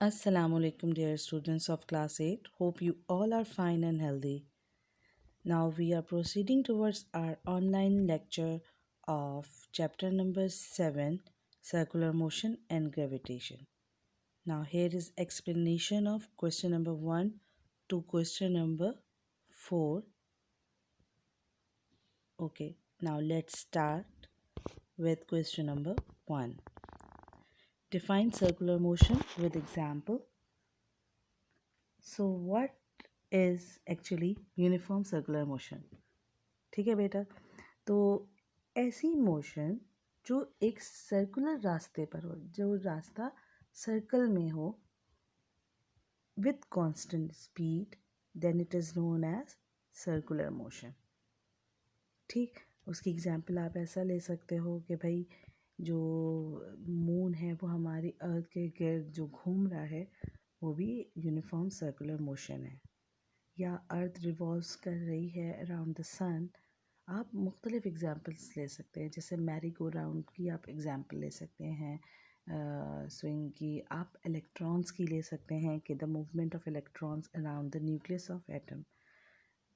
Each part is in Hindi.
Assalamu alaikum, dear students of class 8. Hope you all are fine and healthy. Now we are proceeding towards our online lecture of chapter number 7, Circular Motion and Gravitation. Now here is explanation of question number 1 to question number 4. Okay, now let's start with question number 1. Define circular motion with example. So what is actually uniform circular motion? ठीक है बेटा, तो ऐसी मोशन जो एक सर्कुलर रास्ते पर हो, जो रास्ता सर्कल में हो with constant speed, then it is known as circular motion. ठीक, उसकी एग्जांपल आप ऐसा ले सकते हो कि भाई जो मून है वो हमारी अर्थ के गिर्द जो घूम रहा है वो भी यूनिफॉर्म सर्कुलर मोशन है, या अर्थ रिवॉल्व्स कर रही है अराउंड द सन. आप मुख्तलिफ एग्ज़ाम्पल्स ले सकते हैं, जैसे मैरी गो राउंड की आप एग्ज़ाम्पल ले सकते हैं, स्विंग की, आप इलेक्ट्रॉन्स की ले सकते हैं कि the movement of electrons around the nucleus of atom.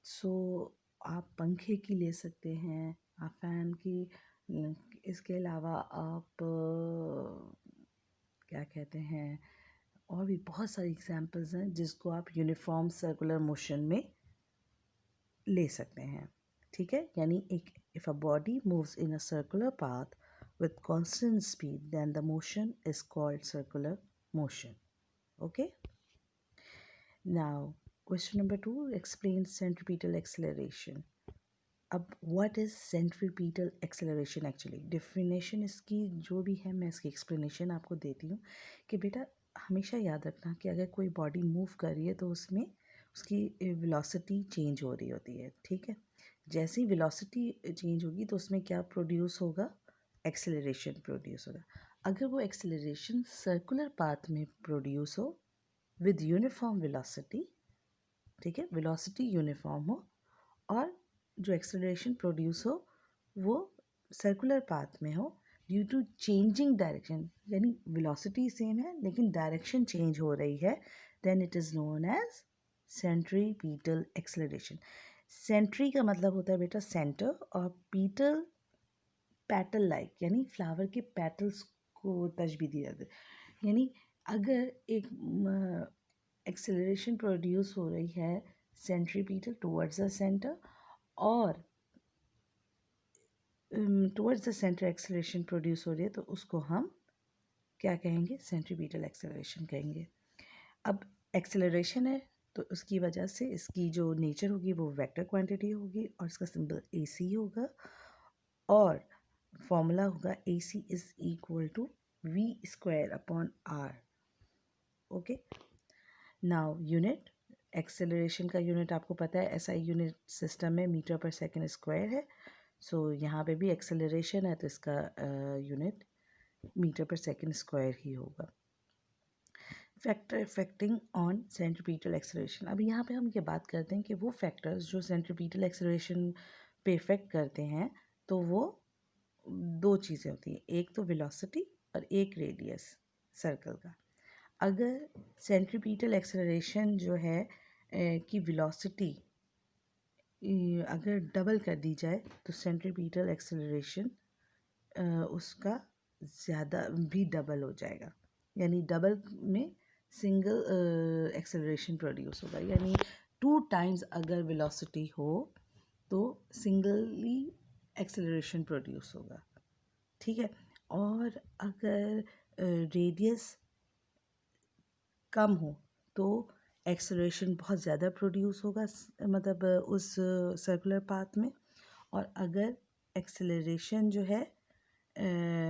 So आप पंखे की ले सकते हैं, आप फ़ैन की. इसके अलावा आप क्या कहते हैं, और भी बहुत सारी एग्जांपल्स हैं जिसको आप यूनिफॉर्म सर्कुलर मोशन में ले सकते हैं. ठीक है, यानी एक if a body moves in a circular path with constant speed, then the motion is called circular motion. Okay, now question number 2 explains centripetal acceleration. अब what is centripetal acceleration actually, definition इसकी जो भी है मैं इसकी एक्सप्लेनेशन आपको देती हूँ कि बेटा हमेशा याद रखना कि अगर कोई बॉडी मूव कर रही है तो उसमें उसकी वेलोसिटी चेंज हो रही होती है. ठीक है, जैसे ही वेलोसिटी चेंज होगी तो उसमें क्या प्रोड्यूस होगा, एक्सेलरेशन प्रोड्यूस होगा. अगर वो एक्सेलरेशन सर्कुलर पाथ में प्रोड्यूस हो विद यूनिफॉर्म वेलोसिटी, ठीक है, वेलोसिटी यूनिफॉर्म हो, और जो एक्सेलरेशन प्रोड्यूस हो वो सर्कुलर पाथ में हो ड्यू टू चेंजिंग डायरेक्शन, यानी वेलोसिटी सेम है लेकिन डायरेक्शन चेंज हो रही है, then it is known as centripetal acceleration. Centri का मतलब होता है बेटा सेंटर, और पीटल पैटल लाइक, यानी फ्लावर के पैटल्स को तशबीह दी जाती है. यानी अगर एक एक्सेलरेशन प्रोड्यूस हो रही है सेंट्रीपीटल टुवर्ड्स द सेंटर, और towards the centre acceleration produce हो रही है, तो उसको हम क्या कहेंगे, सेंट्रीपीटल एक्सेलरेशन कहेंगे. अब एक्सेलरेशन है तो उसकी वजह से इसकी जो नेचर होगी वो वेक्टर क्वांटिटी होगी, और इसका सिंबल AC होगा, और फॉर्मूला होगा AC is equal to V² upon R. Okay, now unit, acceleration का यूनिट आपको पता है SI यूनिट सिस्टम में मीटर पर सेकेंड स्क्वायर है. सो यहाँ पे भी एक्सेलरेशन है तो इसका यूनिट मीटर पर सेकेंड स्क्वायर ही होगा. Factor affecting on centripetal acceleration. अब यहाँ पे हम ये बात करते हैं कि वो फैक्टर्स जो सेंट्रीपीटल एक्सेलरेशन पे इफेक्ट करते हैं, तो वो दो चीज़ें होती हैं, एक तो वेलोसिटी और एक रेडियस सर्कल का. अगर सेंट्रीपीटल एक्सेलरेशन जो है की वेलोसिटी अगर डबल कर दी जाए तो सेंट्रीपीटल एक्सेलरेशन उसका ज़्यादा भी डबल हो जाएगा, यानी डबल में सिंगल एक्सेलरेशन प्रोड्यूस होगा, यानी 2 टाइम्स अगर वेलोसिटी हो तो सिंगली एक्सेलरेशन प्रोड्यूस होगा. ठीक है, और अगर रेडियस कम हो तो एक्सेलरेशन बहुत ज़्यादा प्रोड्यूस होगा, मतलब उस सर्कुलर पाथ में. और अगर एक्सेलरेशन जो है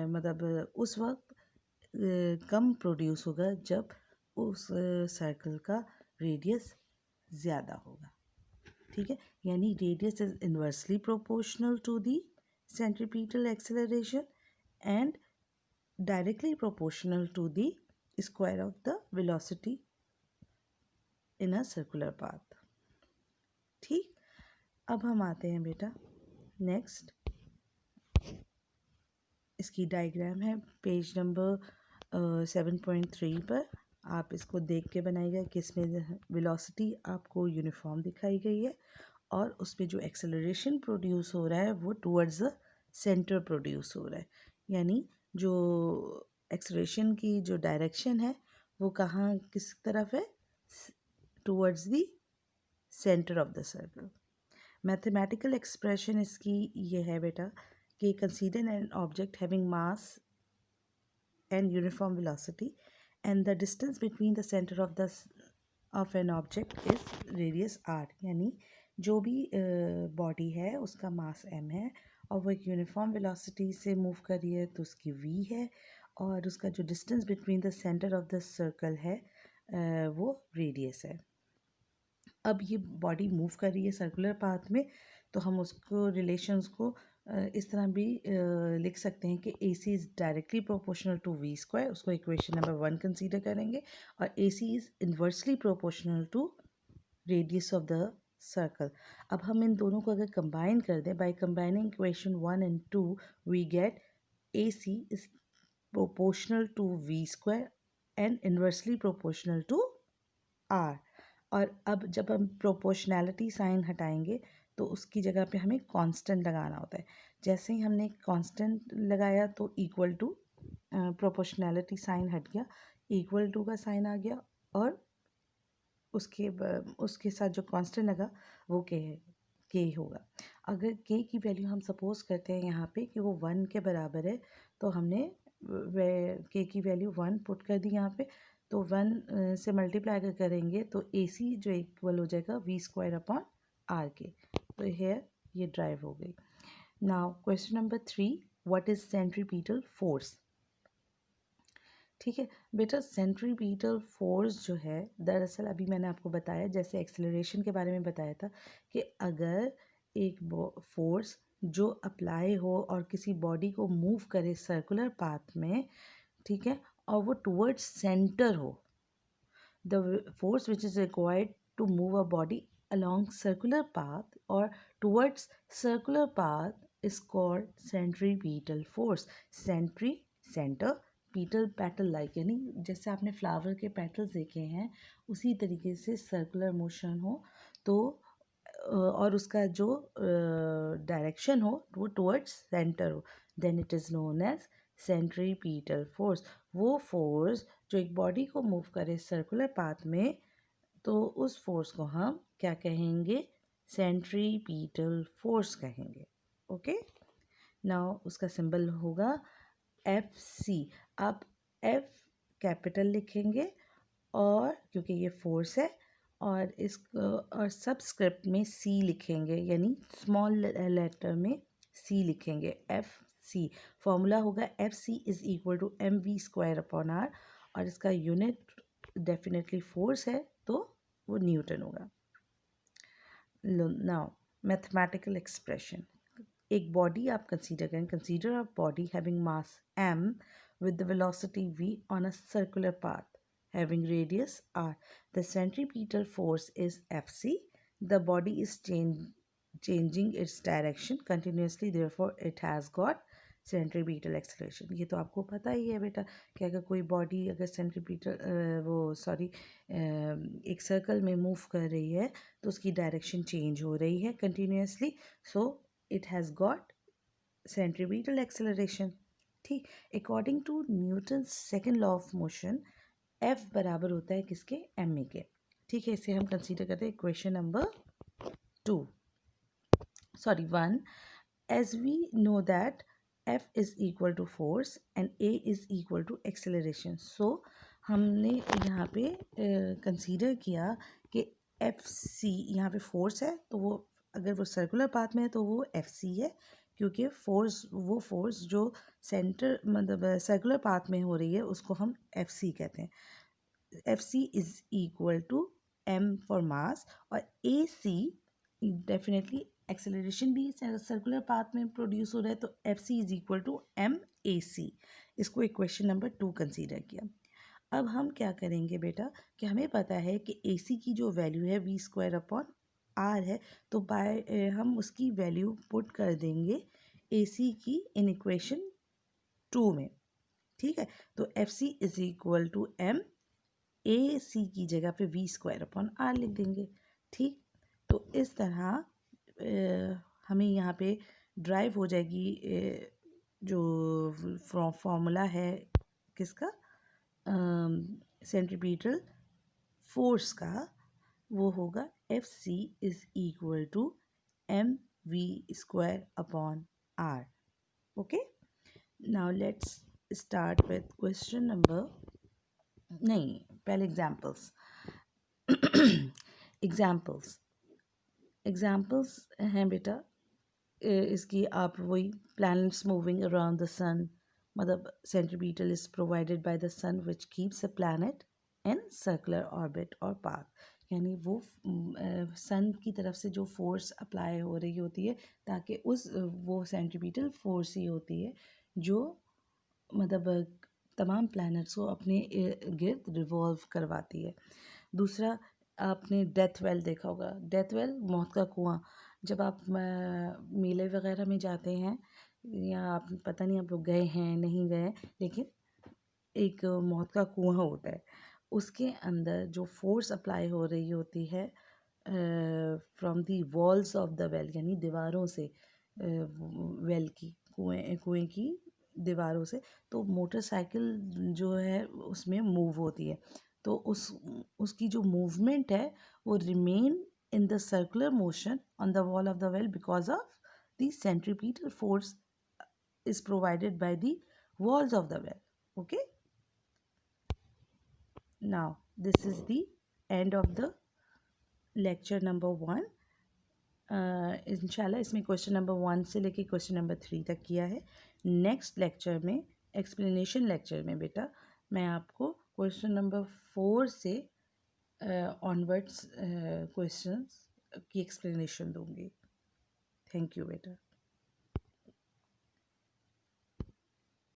मतलब उस वक्त कम प्रोड्यूस होगा जब उस सर्कल का रेडियस ज़्यादा होगा. ठीक है, यानी radius is inversely proportional to the centripetal acceleration and directly proportional to the square of the velocity in a circular path. ठीक, अब हम आते हैं बेटा नेक्स्ट, इसकी डायग्राम है पेज नंबर 7.3 पर. आप इसको देख के बनाइएगा कि इसमें वेलोसिटी आपको यूनिफॉर्म दिखाई गई है और उस पे जो एक्सेलरेशन प्रोड्यूस हो रहा है वो टुवर्ड्स द सेंटर प्रोड्यूस हो रहा है, यानी जो एक्सेलरेशन की जो डायरेक्शन है वो कहाँ किस तरफ है, towards the centre of the circle. Mathematical expression इसकी ये है बेटा कि consider an object having mass and uniform velocity and the distance between the center of an object is radius r, यानी जो भी बॉडी है उसका मास m है और वो एक यूनिफॉर्म वेलोसिटी से मूव कर रही है तो उसकी v है, और उसका जो distance between the centre of the circle है वो रेडियस है। अब ये बॉडी मूव कर रही है सर्कुलर पाथ में, तो हम उसको रिलेशंस को इस तरह भी लिख सकते हैं कि a c is directly proportional to v square, उसको इक्वेशन नंबर 1 कंसीडर करेंगे, और a c is inversely proportional to radius of the circle. अब हम इन दोनों को अगर कंबाइन कर दें, by combining equation 1 and 2 we get a c is proportional to v square and inversely proportional to r. और अब जब हम प्रोपोर्शनैलिटी साइन हटाएंगे तो उसकी जगह पे हमें कांस्टेंट लगाना होता है। जैसे ही हमने कांस्टेंट लगाया तो इक्वल टू, प्रोपोर्शनैलिटी साइन हट गया, इक्वल टू का साइन आ गया, और उसके साथ जो कांस्टेंट लगा वो के होगा। अगर के की वैल्यू हम सपोज करते हैं यहाँ पे कि वो 1 के बराबर है, तो हमने के की वैल्यू 1 पुट कर दी यहाँ पे, तो 1 से मल्टीप्लाई अगर करेंगे तो ए सी जो इक्वल हो जाएगा वी स्क्वायर अपॉन आर के। तो हेयर ये ड्राइव हो गई। Now question number 3, what is centripetal force. ठीक है बेटा, सेंट्रीपिटल फोर्स जो है, दरअसल अभी मैंने आपको बताया, जैसे एक्सेलरेशन के बारे में बताया था कि अगर एक फोर्स जो अप्लाई हो और किसी बॉडी को मूव करे सर्कुलर पाथ में, ठीक है, और वो टुवर्ड्स सेंटर हो, the force which is required to move a body along circular path or towards circular path is called centripetal force. Centri center, petal petal like, यानी जैसे आपने फ्लावर के पेटल्स देखे हैं उसी तरीके से सर्कुलर मोशन हो तो और उसका जो डायरेक्शन हो वो टुवर्ड्स सेंटर हो, then it is known as centripetal force. वो फोर्स जो एक बॉडी को मूव करे सर्कुलर पाथ में, तो उस फोर्स को हम क्या कहेंगे, सेंट्रीपिटल फोर्स कहेंगे। ओके, नाउ उसका सिंबल होगा एफ सी। आप एफ कैपिटल लिखेंगे और क्योंकि ये फोर्स है, और इस और सबस्क्रिप्ट में सी लिखेंगे, यानी स्मॉल लेटर में सी लिखेंगे, एफ सी। फॉर्मूला होगा f C is equal to m v square upon r, और इसका यूनिट डेफिनेटली फोर्स है तो वो न्यूटन होगा। नाउ मैथमेटिकल एक्सप्रेशन, एक बॉडी आप कंसीडर करें, consider a body having mass m with the velocity v on a circular path having radius r. The centripetal force is Fc. The body is changing its direction continuously, therefore it has got centripetal acceleration. ये तो आपको पता ही है बेटा कि अगर कोई बॉडी अगर एक सर्कल में मूव कर रही है तो उसकी डायरेक्शन चेंज हो रही है continuously, so it has got centripetal acceleration. ठीक, according to Newton second law of motion, F बराबर होता है किसके, एम ए के। ठीक है, इसे हम कंसीडर करते हैं question number 1। As we know that F is equal to force and A is equal to acceleration. So हमने यहाँ पे कंसीडर किया कि एफ सी यहाँ पे फोर्स है, तो वो अगर वो सर्कुलर पाथ में है तो वो एफ सी है, क्योंकि वो फोर्स जो सेंटर मतलब सर्कुलर पाथ में हो रही है उसको हम एफ सी कहते हैं। F C is equal to m for mass, और ए सी डेफिनेटली एक्सेलरेशन भी सर्कुलर पाथ में प्रोड्यूस हो रहा है, तो F C is equal to m a c. इसको इक्वेशन नंबर 2 कंसीडर किया। अब हम क्या करेंगे बेटा कि हमें पता है कि ए सी की जो वैल्यू है वी स्क्वायर अपॉन आर है, तो हम उसकी वैल्यू पुट कर देंगे ए सी की इन इक्वेशन 2 में। ठीक है, तो F C is equal to m a c की जगह पे v²/r लिख देंगे। ठीक, तो इस तरह हमें यहाँ पे ड्राइव हो जाएगी जो फॉर्मूला है किसका, सेंट्रीपिटल फोर्स का, वो होगा Fc is equal to mv²/r। Okay, now let's start with question number, नहीं पहले एग्जाम्पल्स। एग्जाम्पल्स हैं बेटा इसकी, आप वही planets moving around the sun, मतलब centripetal is provided by the sun which keeps a planet in circular orbit और पाथ, यानी वो सन की तरफ से जो फोर्स अप्लाई हो रही होती है ताकि वो सेंट्रीपिटल फोर्स ही होती है जो मतलब तमाम प्लैनेट्स को अपने गिर्द रिवॉल्व करवाती है। दूसरा, आपने डेथ वेल देखा होगा, डेथ वेल मौत का कुआं, जब आप मेले वगैरह में जाते हैं या आप पता नहीं आप लोग गए हैं नहीं गए, लेकिन एक मौत का कुआं होता है, उसके अंदर जो फोर्स अप्लाई हो रही होती है from the walls of the well, यानी दीवारों से, वेल की कुएं की दीवारों से, तो मोटरसाइकिल जो है उसमें मूव होती है, तो उसकी जो मूवमेंट है वो remain in the circular motion on the wall of the well because of the centripetal force is provided by the walls of the well. Okay, now this is the end of the lecture number 1. इंशाल्लाह इसमें क्वेश्चन नंबर 1 से लेके क्वेश्चन नंबर 3 तक किया है। नेक्स्ट लेक्चर में, एक्सप्लेनेशन लेक्चर में बेटा, मैं आपको क्वेश्चन नंबर 4 से ऑनवर्ड्स क्वेश्चंस की एक्सप्लेनेशन दूंगी। थैंक यू बेटा।